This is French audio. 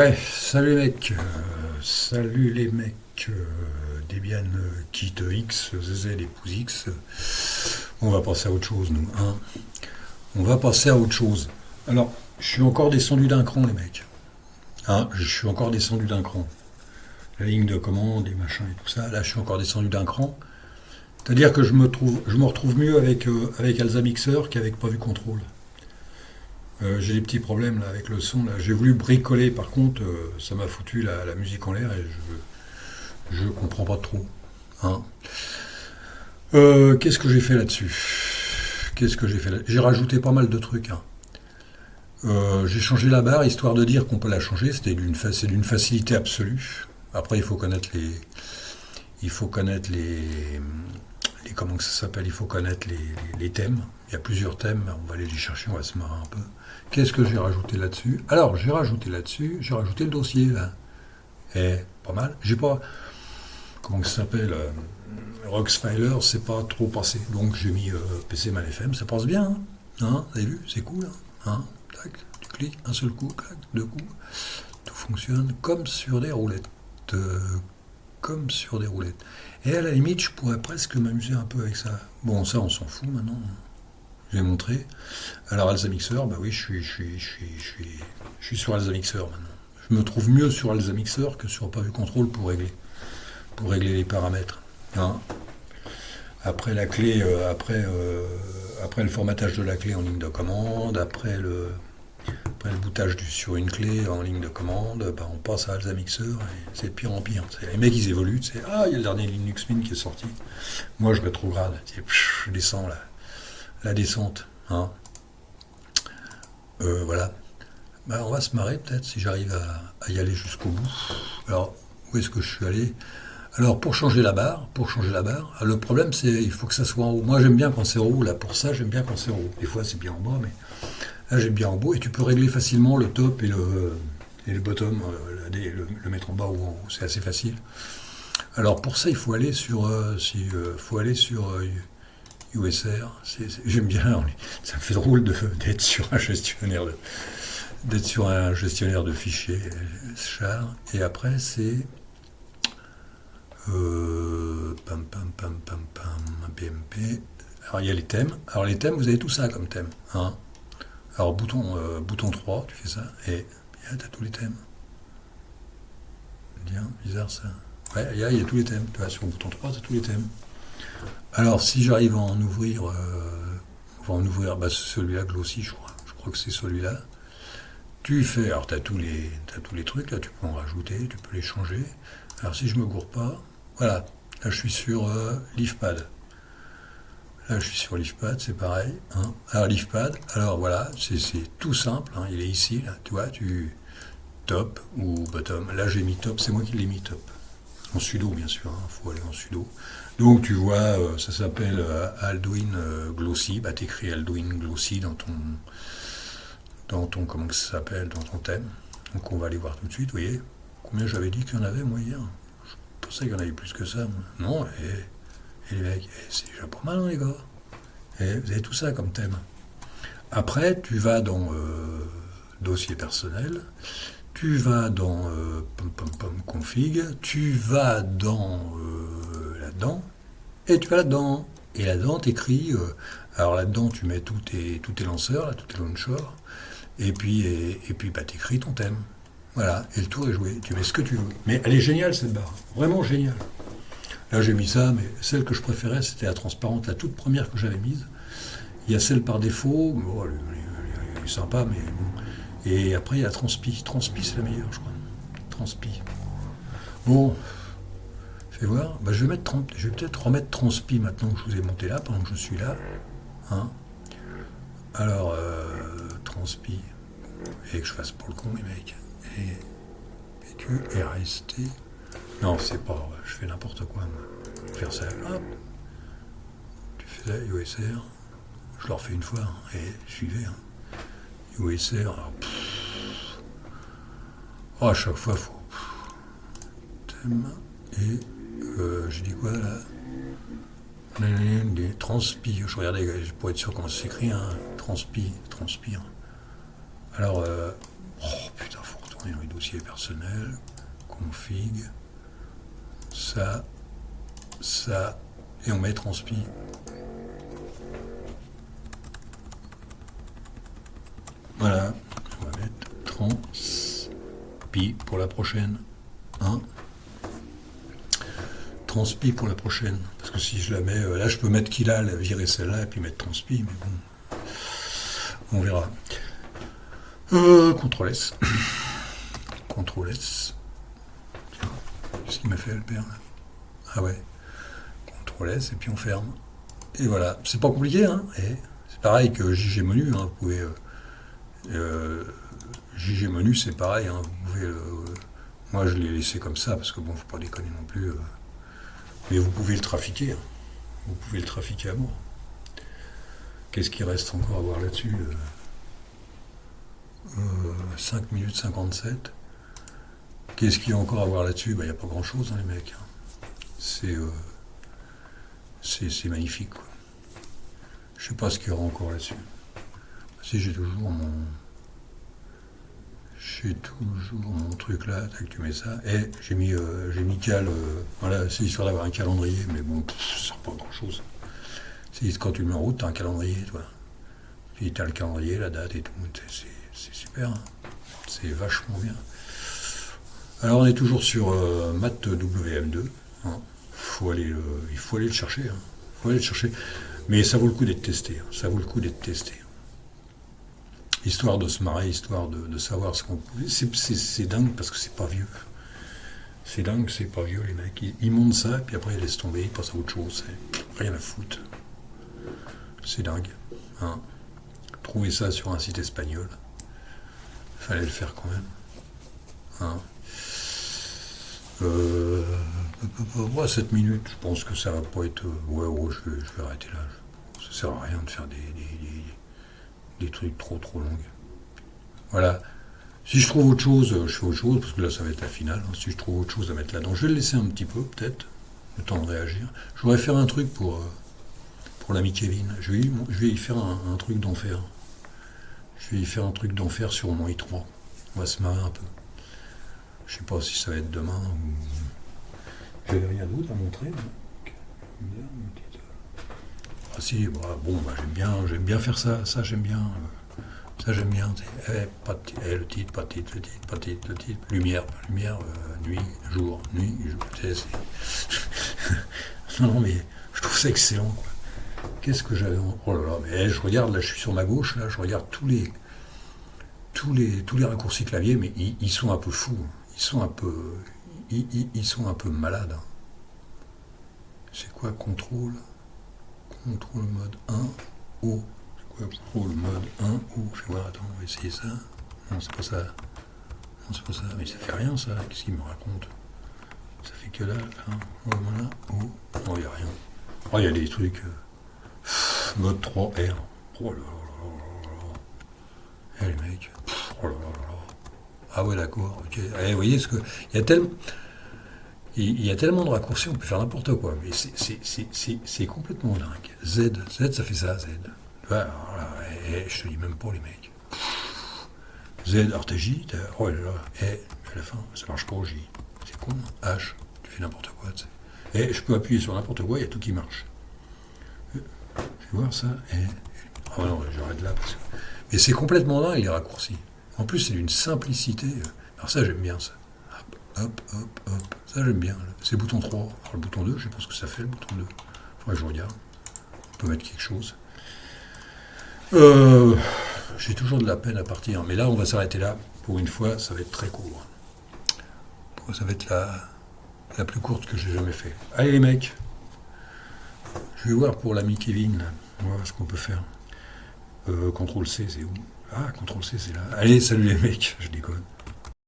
Ouais, salut les mecs, salut les mecs, Debian quitte X, ZZ épouse X, on va passer à autre chose nous, hein. On va passer à autre chose. Alors, je suis encore descendu d'un cran les mecs, hein, je suis encore descendu d'un cran. La ligne de commande et machin et tout ça, là je suis encore descendu d'un cran. C'est-à-dire que je me retrouve mieux avec Alza Mixer qu'avec Pas Vu Control. J'ai des petits problèmes là avec le son là. J'ai voulu bricoler par contre, ça m'a foutu la musique en l'air et je comprends pas trop, hein. Qu'est-ce que j'ai fait là-dessus? Qu'est-ce que j'ai fait là? J'ai rajouté pas mal de trucs, hein. J'ai changé la barre histoire de dire qu'on peut la changer. C'est d'une facilité absolue. Après, il faut connaître comment que ça s'appelle? Il faut connaître les thèmes. Il y a plusieurs thèmes. On va aller les chercher. On va se marrer un peu. Qu'est-ce que j'ai rajouté là-dessus? Alors, j'ai rajouté le dossier là. Et pas mal. J'ai pas, comment ça s'appelle? Roxfiler, c'est pas trop passé. Donc j'ai mis PC Mal FM, ça passe bien, hein. Hein, vous avez vu, c'est cool, hein. Hein, tac, tu cliques, un seul coup, clac, deux coups, tout fonctionne comme sur des roulettes. Euh, comme sur des roulettes. Et à la limite, je pourrais presque m'amuser un peu avec ça. Bon, ça, on s'en fout maintenant. Je vais montrer. Alors, Alza Mixer, bah oui, je suis sur Alza Mixer maintenant. Je me trouve mieux sur Alza Mixer que sur Pas Vu Control pour régler les paramètres, hein. Après la clé, après le formatage de la clé en ligne de commande, après le boutage sur une clé en ligne de commande, bah, on passe à Alza Mixer et c'est de pire en pire. Les mecs ils évoluent, il y a le dernier Linux Mint qui est sorti. Moi je rétrograde, je descends la descente, hein. Voilà. Bah, on va se marrer peut-être si j'arrive à y aller jusqu'au bout. Alors, où est-ce que je suis allé? Alors, pour changer la barre, le problème c'est il faut que ça soit en haut. Moi j'aime bien quand c'est en haut, là pour ça j'aime bien quand c'est en haut. Des fois c'est bien en bas, mais là j'aime bien en haut et tu peux régler facilement le top et le bottom, le mettre en bas ou en haut, c'est assez facile. Alors pour ça il faut aller faut aller sur USR. J'aime bien, ça me fait drôle d'être sur un gestionnaire de fichiers char. Et après c'est BMP. Alors il y a les thèmes. Alors les thèmes, vous avez tout ça comme thème, hein. Alors bouton 3, tu fais ça, et tu as tous les thèmes. Bien, bizarre ça. Ouais, il y a tous les thèmes. Tu vois, sur le bouton 3, tu as tous les thèmes. Alors si j'arrive à en ouvrir, bah, c'est celui-là Glossy, je crois. Je crois que c'est celui-là. Tu fais, alors t'as tous les trucs, là tu peux en rajouter, tu peux les changer. Alors si je me gourre pas, voilà, là je suis sur LeafPad. Là je suis sur LeafPad, c'est pareil, hein. Alors LeafPad, alors voilà, c'est tout simple, hein. Il est ici, là, tu vois, tu top ou bottom. Là j'ai mis top, c'est moi qui l'ai mis top. En sudo bien sûr, il faut aller en sudo. Donc tu vois, ça s'appelle Alduin Glossy, bah t'écris Alduin Glossy dans ton, comment ça s'appelle, dans ton thème. Donc on va aller voir tout de suite, vous voyez. Combien j'avais dit qu'il y en avait, moi, hier? Je pensais qu'il y en avait plus que ça, moi. Non, et les mecs, c'est déjà pas mal, hein, les gars. Et vous avez tout ça comme thème. Après, tu vas dans dossier personnel, tu vas dans config, tu vas dans là-dedans, et tu vas là-dedans. Et là-dedans, t'écris. Alors là-dedans, tu mets tous tes lanceurs, là, tous tes launchers, et puis bah, t'écris ton thème. Voilà, et le tour est joué. Tu mets ce que tu veux. Mais elle est géniale cette barre, vraiment géniale. Là j'ai mis ça, mais celle que je préférais c'était la transparente, la toute première que j'avais mise. Il y a celle par défaut, bon, elle est sympa, mais bon. Et après il y a Transpi. Transpi c'est la meilleure, je crois. Transpi. Bon, fais voir. Bah, je vais peut-être remettre Transpi maintenant que je vous ai monté là, pendant que je suis là, hein. Alors, Transpi. Et que je fasse pour le con, les mecs. Et PQ, RST. Non, c'est pas. Je fais n'importe quoi, moi. Faire ça, hop. Tu fais ça, USR. Je le refais une fois, hein, et suivez, hein. USR, alors, oh, à chaque fois, faut. Thème. Et. J'ai dit quoi, là? Des transpi. Je regardais pour être sûr comment ça s'écrit, hein. Transpi. Transpire. Alors, oh putain, faut Et dans les dossiers personnels, config, ça, et on met transpi. Voilà, on va mettre transpi pour la prochaine. Hein, transpi pour la prochaine. Parce que si je la mets, là je peux mettre qu'il a, virer celle-là et puis mettre transpi, mais bon, on verra. CTRL S. CTRL S. Qu'est-ce qu'il m'a fait le père là? Ah ouais. CTRL S et puis on ferme. Et voilà. C'est pas compliqué, hein. Et c'est pareil que JG menu, hein. Vous pouvez. JG menu c'est pareil, hein. Vous pouvez. Moi je l'ai laissé comme ça parce que bon, faut pas déconner non plus. Mais vous pouvez le trafiquer. Hein. Vous pouvez le trafiquer à mort. Qu'est-ce qu'il reste encore à voir là-dessus 5 minutes 57. Qu'est-ce qu'il y a encore à voir là-dessus? Il n'y a pas grand-chose, hein, les mecs. C'est magnifique, quoi. Je sais pas ce qu'il y aura encore là-dessus. Si j'ai toujours mon truc là, tac, tu mets ça. Et j'ai mis cal. Voilà, c'est histoire d'avoir un calendrier, mais bon, ça sert pas à grand-chose. C'est quand tu le mets en route, t'as un calendrier, toi. Puis t'as le calendrier, la date et tout. C'est super, hein. C'est vachement bien. Alors on est toujours sur MathWM2. Hein. Il faut aller le chercher. Hein. Faut aller le chercher. Mais ça vaut le coup d'être testé. Hein. Ça vaut le coup d'être testé. Histoire de se marrer, histoire de savoir ce qu'on... C'est dingue parce que c'est pas vieux. C'est dingue, c'est pas vieux les mecs. Ils montent ça, et puis après ils laissent tomber, ils passent à autre chose. Rien à foutre. C'est dingue. Hein. Trouver ça sur un site espagnol. Fallait le faire quand même. Hein. 7 minutes, je pense que ça va pas être... Ouais, je vais arrêter là. Ça sert à rien de faire des trucs trop longs. Voilà. Si je trouve autre chose, je fais autre chose, parce que là ça va être la finale. Hein. Si je trouve autre chose à mettre là-dedans, je vais le laisser un petit peu, peut-être, le temps de réagir. Je voudrais faire un truc pour l'ami Kevin. Je vais y faire un truc d'enfer. Je vais y faire un truc d'enfer sur mon i3. On va se marrer un peu. Je sais pas si ça va être demain ou... J'avais rien d'autre à montrer. Ah si, j'aime bien faire ça. Ça j'aime bien. Le titre, pas de titre. Lumière, pas lumière. Nuit, jour. Non, mais je trouve ça excellent, quoi. Qu'est-ce que j'avais... Oh là là, mais je regarde, là je suis sur ma gauche, là je regarde tous les raccourcis clavier, mais ils sont un peu fous. Ils sont un peu malades. C'est quoi contrôle mode 1 O? C'est quoi contrôle mode 1 O? Fais voir, attends, on va essayer ça. Non, c'est pas ça. Mais ça fait rien ça. Qu'est-ce qu'il me raconte? Ça fait que là, voilà, O. Oh, il n'y a rien. Oh, il y a des trucs. Mode 3R. Oh là là là là là. Les mecs. Oh là là là là. Ah ouais, d'accord, ok. Vous voyez, il y a tellement de raccourcis, on peut faire n'importe quoi. Mais c'est complètement dingue. Z, ça fait ça, Z. Voilà, je te dis même pas, les mecs. Z, alors t'as J, oh là là, à la fin, ça marche pas au J. C'est con, H, tu fais n'importe quoi, tu sais. Et je peux appuyer sur n'importe quoi, il y a tout qui marche. Fais voir ça, oh non, j'arrête là, parce que... Mais c'est complètement dingue, les raccourcis. En plus, c'est d'une simplicité. Alors ça, j'aime bien ça. Hop. Ça, j'aime bien. C'est le bouton 3. Alors, le bouton 2, je sais pas ce que ça fait, le bouton 2. Faudrait que je regarde. On peut mettre quelque chose. J'ai toujours de la peine à partir. Mais là, on va s'arrêter là. Pour une fois, ça va être très court. Ça va être la plus courte que j'ai jamais fait. Allez, les mecs. Je vais voir pour l'ami Kevin. Là. On va voir ce qu'on peut faire. CTRL C, c'est où? Ah, CTRL C, c'est là. Allez, salut les mecs. Je déconne.